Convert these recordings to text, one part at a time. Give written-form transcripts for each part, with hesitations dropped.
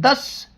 10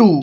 2,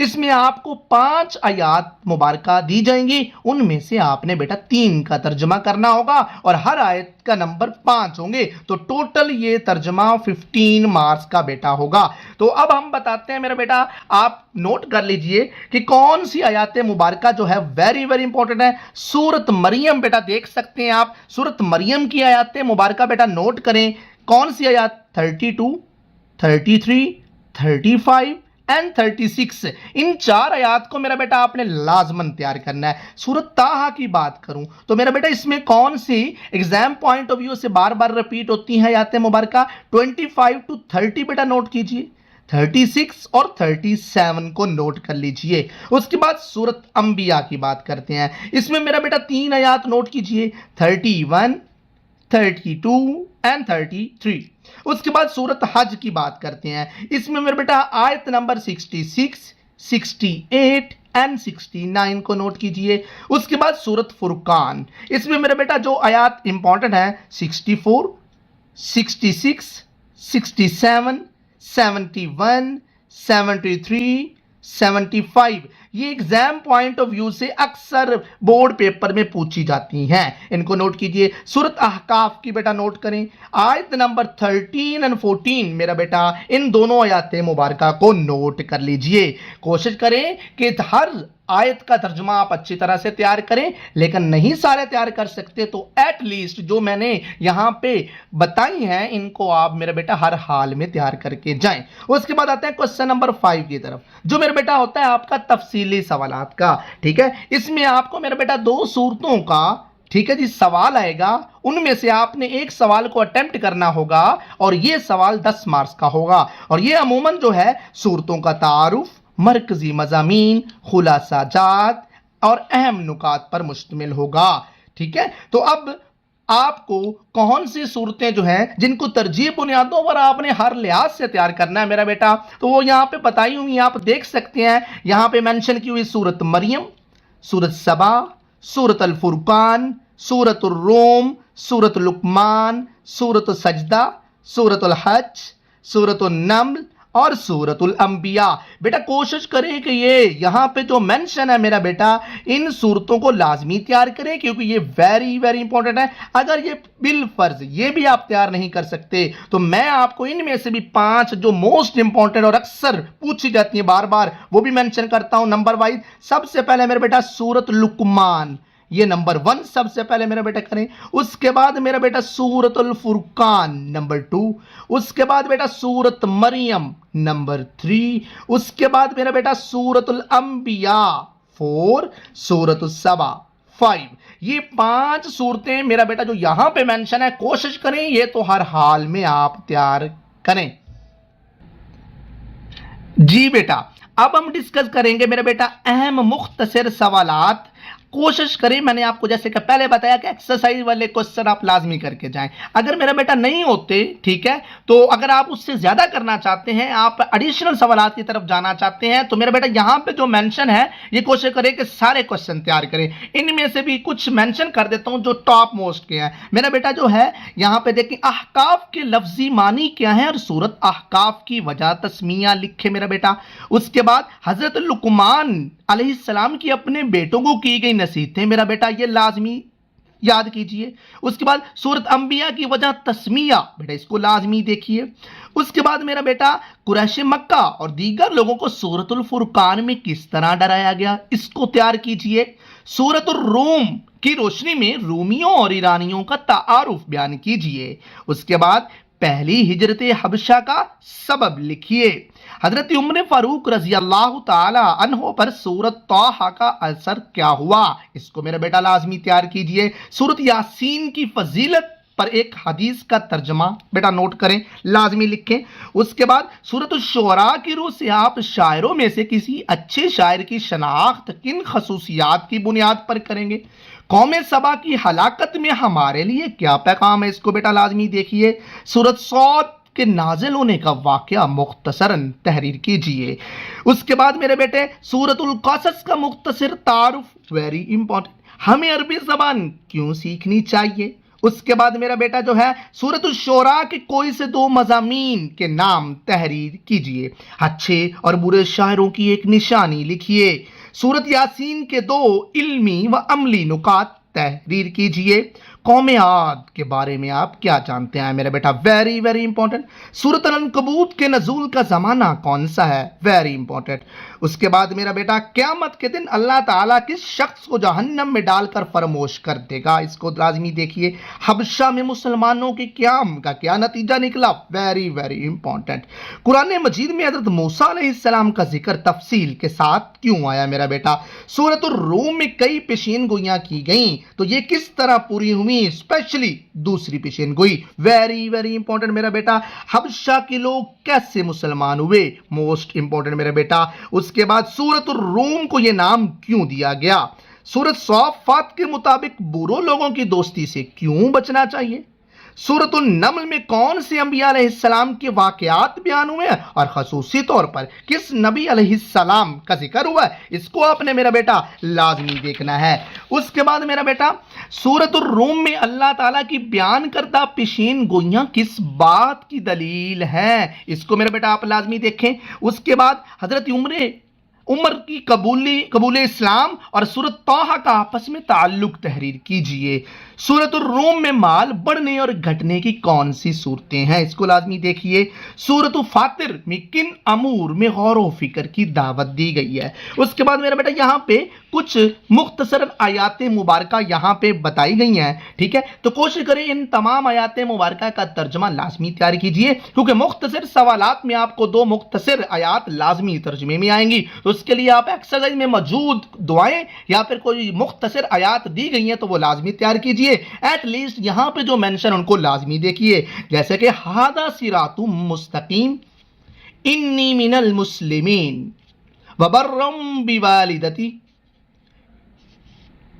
اس میں آپ کو 5 آیات مبارکہ دی جائیں گی، ان میں سے آپ نے بیٹا 3 کا ترجمہ کرنا ہوگا اور ہر آیت کا نمبر 5 ہوں گے، تو ٹوٹل یہ ترجمہ 15 مارکس کا بیٹا ہوگا۔ تو اب ہم بتاتے ہیں میرا بیٹا، آپ نوٹ کر لیجئے کہ کون سی آیات مبارکہ جو ہے ویری ویری امپورٹنٹ ہے۔ سورت مریم بیٹا دیکھ سکتے ہیں آپ، سورت مریم کی آیات مبارکہ بیٹا نوٹ کریں، کون سی آیات؟ 32، 33، 35 اینڈ 36، ان 4 آیات کو میرا بیٹا آپ نے لازماً تیار کرنا ہے۔ سورت طٰہٰ کی بات کروں تو میرا بیٹا اس میں کون سی ایگزام پوائنٹ آف ویو سے بار بار ریپیٹ ہوتی ہیں آیات مبارکہ؟ 25 to 30 بیٹا نوٹ کیجئے، 36 اور 37 کو نوٹ کر لیجئے۔ اس کے بعد سورت انبیاء کی بات کرتے ہیں، اس میں میرا بیٹا 3 آیات نوٹ کیجئے، 31، 32 اینڈ 33۔ اس کے بعد سورت حج کی بات کرتے ہیں، اس میں میرا بیٹا آیت نمبر 66، 68 اینڈ 69 کو نوٹ کیجئے۔ اس کے بعد سورت فرقان، اس میں میرا بیٹا جو آیات امپورٹنٹ ہیں 64، 66، 67، 71، 73، 75، یہ ایگزام پوائنٹ آف ویو سے اکثر بورڈ پیپر میں پوچھی جاتی ہیں، ان کو نوٹ کیجئے۔ سورت احقاف کی بیٹا نوٹ کریں، آیت نمبر 13 and 14 میرا بیٹا ان دونوں آیات مبارکہ کو نوٹ کر لیجئے۔ کوشش کریں کہ ہر آیت کا ترجمہ آپ اچھی طرح سے تیار کریں، لیکن نہیں سارے تیار کر سکتے تو ایٹ لیسٹ جو میں نے یہاں پہ بتائی ہیں ان کو آپ میرا بیٹا ہر حال میں تیار کر کے جائیں۔ اس کے بعد آتے ہیں کوسچن نمبر 5 کی طرف، جو میرا بیٹا ہوتا ہے آپ کا تفصیلی سوالات کا، ٹھیک ہے؟ اس میں آپ کو میرا بیٹا 2 صورتوں کا، ٹھیک ہے جی، سوال آئے گا، ان میں سے آپ نے ایک سوال کو اٹیمپٹ کرنا ہوگا اور یہ سوال 10 مارکس کا ہوگا، اور یہ عموماً جو ہے صورتوں کا تعارف، مرکزی مضامین، خلاصہ جات اور اہم نکات پر مشتمل ہوگا، ٹھیک ہے؟ تو اب آپ کو کون سی صورتیں جو ہیں جن کو ترجیح بنیادوں پر آپ نے ہر لحاظ سے تیار کرنا ہے میرا بیٹا، تو وہ یہاں پہ بتائی ہوئی آپ دیکھ سکتے ہیں، یہاں پہ مینشن کی ہوئی سورت مریم، سورت سبا، سورت الفرقان، سورت الروم، سورت لقمان، سورت سجدہ، سورت الحج، سورت النمل اور سورت الانبیاء۔ بیٹا کوشش کریں کہ یہ یہاں پہ جو مینشن ہے میرا بیٹا، ان صورتوں کو لازمی تیار کریں، کیونکہ یہ ویری ویری امپورٹنٹ ہے۔ اگر یہ بالفرض یہ بھی آپ تیار نہیں کر سکتے تو میں آپ کو ان میں سے بھی 5 جو موسٹ امپورٹنٹ اور اکثر پوچھی جاتی ہیں بار بار، وہ بھی مینشن کرتا ہوں نمبر وائز۔ سب سے پہلے میرا بیٹا سورت لقمان، یہ نمبر 1 سب سے پہلے میرا بیٹا کریں۔ اس کے بعد میرا بیٹا سورت الفرقان نمبر 2، اس کے بعد بیٹا سورت مریم نمبر 3، اس کے بعد میرا بیٹا سورت الانبیاء 4، سورت السبا 5۔ یہ 5 صورتیں میرا بیٹا جو یہاں پہ مینشن ہے، کوشش کریں یہ تو ہر حال میں آپ تیار کریں۔ جی بیٹا اب ہم ڈسکس کریں گے میرا بیٹا اہم مختصر سوالات۔ کوشش کریں، میں نے آپ کو جیسے کہ پہلے بتایا کہ ایکسرسائز والے کوسچن آپ لازمی کر کے جائیں۔ اگر میرا بیٹا نہیں ہوتے، ٹھیک ہے، تو اگر آپ اس سے زیادہ کرنا چاہتے ہیں، آپ ایڈیشنل سوالات کی طرف جانا چاہتے ہیں، تو میرا بیٹا یہاں پہ جو مینشن ہے یہ کوشش کریں کہ سارے کوسچن تیار کریں۔ ان میں سے بھی کچھ مینشن کر دیتا ہوں جو ٹاپ موسٹ کے ہیں۔ میرا بیٹا جو ہے یہاں پہ دیکھیں احقاف کے لفظی معنی کیا ہے اور سورت احقاف کی وجہ تسمیہ لکھے میرا بیٹا۔ اس کے بعد حضرت لقمان علیہ السلام کی اپنے بیٹوں کو کی گئی نصیحتیں میرا بیٹا یہ لازمی یاد کیجئے۔ اس کے بعد سورت انبیاء کی وجہ تسمیہ، بیٹا اس کو لازمی دیکھیے۔ اس کے بعد میرا بیٹا قریش مکہ اور دیگر لوگوں کو سورت الفرقان میں کس طرح ڈرایا گیا، اس کو تیار کیجئے۔ سورت الروم کی روشنی میں رومیوں اور ایرانیوں کا تعارف بیان کیجئے۔ اس کے بعد پہلی ہجرت حبشہ کا سبب لکھیے۔ حضرت عمر فاروق رضی اللہ تعالی عنہ پر سورت طٰہٰ کا اثر کیا ہوا، اس کو میرا بیٹا لازمی تیار کیجئے۔ سورت یاسین کی فضیلت پر ایک حدیث کا ترجمہ بیٹا نوٹ کریں، لازمی لکھیں۔ اس کے بعد سورت الشعراء کی روح سے آپ شاعروں میں سے کسی اچھے شاعر کی شناخت کن خصوصیات کی بنیاد پر کریں گے؟ قوم سبا کی ہلاکت میں ہمارے لیے کیا پیغام ہے، اس کو بیٹا لازمی دیکھیے۔ سورت صاد کے نازل ہونے کا واقعہ مختصراً تحریر کیجئے۔ اس کے بعد میرے بیٹے سورت القصص کا مختصر تعارف، ویری امپورٹنٹ۔ ہمیں عربی زبان کیوں سیکھنی چاہیے، اس کے بعد میرا بیٹا جو ہے سورۃ الشعراء کے کوئی سے دو مضامین کے نام تحریر کیجئے، اچھے اور برے شاعروں کی ایک نشانی لکھیے۔ سورۃ یاسین کے دو علمی و عملی نکات تحریر کیجئے۔ قوم عاد کے بارے میں آپ کیا جانتے ہیں میرا بیٹا؟ Very very important. سورۃ العنکبوت کے نزول کا زمانہ کون سا ہے؟ Very important. اس کے بعد میرا بیٹا قیامت کے دن اللہ تعالیٰ کس شخص کو جہنم میں ڈال کر فراموش کر دے گا؟ اس کو لازمی دیکھیے۔ حبشہ میں مسلمانوں کے قیام کا کیا نتیجہ نکلا؟ Very very important. قرآن مجید میں حضرت موسیٰ علیہ السلام کا ذکر تفصیل کے ساتھ کیوں آیا میرا بیٹا؟ سورۃ الروم میں کئی پیشین گوئیاں کی گئیں تو یہ کس طرح پوری ہوئی؟ اسپیشلی دوسری پیشین گوئی۔ ویری ویری امپورٹنٹ میرا بیٹا۔ حبشہ کے لوگ کیسے مسلمان ہوئے؟ موسٹ امپورٹنٹ میرا بیٹا۔ اس کے بعد سورۃ الروم کو یہ نام کیوں دیا گیا؟ سورۃ صافات کے مطابق برے لوگوں کی دوستی سے کیوں بچنا چاہیے؟ سورۃ النمل میں کون سے انبیاء علیہ السلام کے واقعات بیان ہوئے ہیں اور خصوصی طور پر کس نبی علیہ السلام کا ذکر ہوا ہے؟ اس کو آپ نے میرا بیٹا لازمی دیکھنا ہے۔ اس کے بعد میرا بیٹا سورۃ الروم میں اللہ تعالیٰ کی بیان کردہ پیشین گوئیاں کس بات کی دلیل ہیں؟ اس کو میرا بیٹا آپ لازمی دیکھیں۔ اس کے بعد حضرت عمر کی قبول اسلام اور سورۃ طٰہٰ کا آپس میں تعلق تحریر کیجئے۔ سورۃ الروم میں مال بڑھنے اور گھٹنے کی کون سی صورتیں ہیں؟ اس کو لازمی دیکھیے۔ سورۃ فاطر میں کن امور میں غور و فکر کی دعوت دی گئی ہے؟ اس کے بعد میرا بیٹا یہاں پہ کچھ مختصر آیات مبارکہ یہاں پہ بتائی گئی ہیں، ٹھیک ہے؟ تو کوشش کریں ان تمام آیات مبارکہ کا ترجمہ لازمی تیار کیجئے، کیونکہ مختصر سوالات میں آپ کو دو مختصر آیات لازمی ترجمے میں آئیں گی۔ تو اس کے لیے آپ ایکسرسائز میں موجود دعائیں یا پھر کوئی مختصر آیات دی گئی ہیں تو وہ لازمی تیار کیجئے۔ ایٹ لیسٹ یہاں پہ جو مینشن ان کو لازمی دیکھیے، جیسے کہ ھذا صراط مستقیم انی من المسلمین وبرم بوالدتی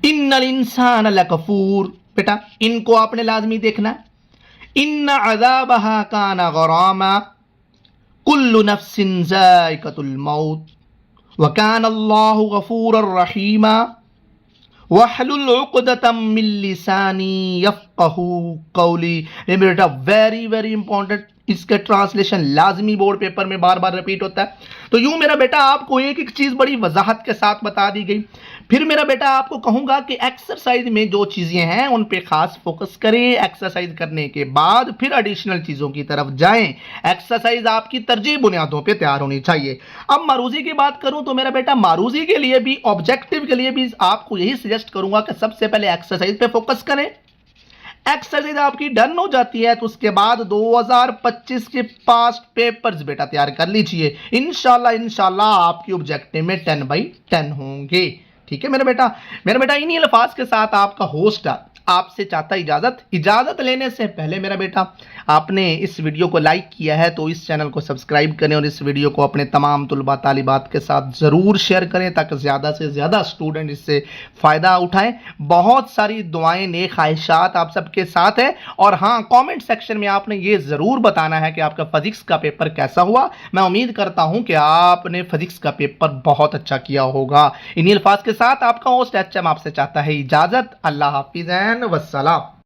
ان الانسان لکفور۔ بیٹا ان کو آپ نے لازمی دیکھنا ہے۔ ان عذابها کان غراما کل نفس ذائقۃ الموت وکان اللہ غفورا رحیما وَحْلُلْ عُقْدَةً مِّن لِّسَانِي يَفْقَهُوا قَوْلِي۔ بیٹا ویری ویری امپورٹنٹ، اس کا ٹرانسلیشن لازمی بورڈ پیپر میں بار بار ریپیٹ ہوتا ہے۔ تو یوں میرا بیٹا آپ کو ایک ایک چیز بڑی وضاحت کے ساتھ بتا دی گئی۔ پھر میرا بیٹا آپ کو کہوں گا کہ ایکسرسائز میں جو چیزیں ہیں ان پہ خاص فوکس کریں۔ ایکسرسائز کرنے کے بعد پھر ایڈیشنل چیزوں کی طرف جائیں۔ ایکسرسائز آپ کی ترجیح بنیادوں پہ تیار ہونی چاہیے۔ اب معروضی کی بات کروں تو میرا بیٹا معروضی کے لیے بھی آبجیکٹیو کے لیے بھی آپ کو یہی سجیسٹ کروں گا کہ سب سے پہلے ایکسرسائز پہ فوکس کریں۔ ایکسرسائز آپ کی ڈن ہو جاتی ہے تو اس کے بعد 2025 کے پاسٹ پیپرز بیٹا تیار کر لیجئے۔ انشاءاللہ آپ کی آبجیکٹیو میں 10/10 ہوں گے، ٹھیک ہے میرا بیٹا؟ انہی الفاظ کے ساتھ آپ کا ہوسٹ آپ سے چاہتا اجازت لینے سے پہلے میرا بیٹا آپ نے اس ویڈیو کو لائک کیا ہے تو اس چینل کو سبسکرائب کریں اور اس ویڈیو کو اپنے تمام طلباء طالبات کے ساتھ ضرور شیئر کریں تاکہ زیادہ سے زیادہ اسٹوڈنٹ اس سے فائدہ اٹھائیں۔ بہت ساری دعائیں، نیک خواہشات آپ سب کے ساتھ ہیں، اور ہاں کامنٹ سیکشن میں آپ نے یہ ضرور بتانا ہے کہ آپ کا فزکس کا پیپر کیسا ہوا۔ میں امید کرتا ہوں کہ آپ نے فزکس کا پیپر بہت اچھا کیا ہوگا۔ انہی الفاظ کے ساتھ آپ کا ہوسٹ ایچ ایم آپ سے چاہتا ہے اجازت۔ اللہ حافظ والسلام۔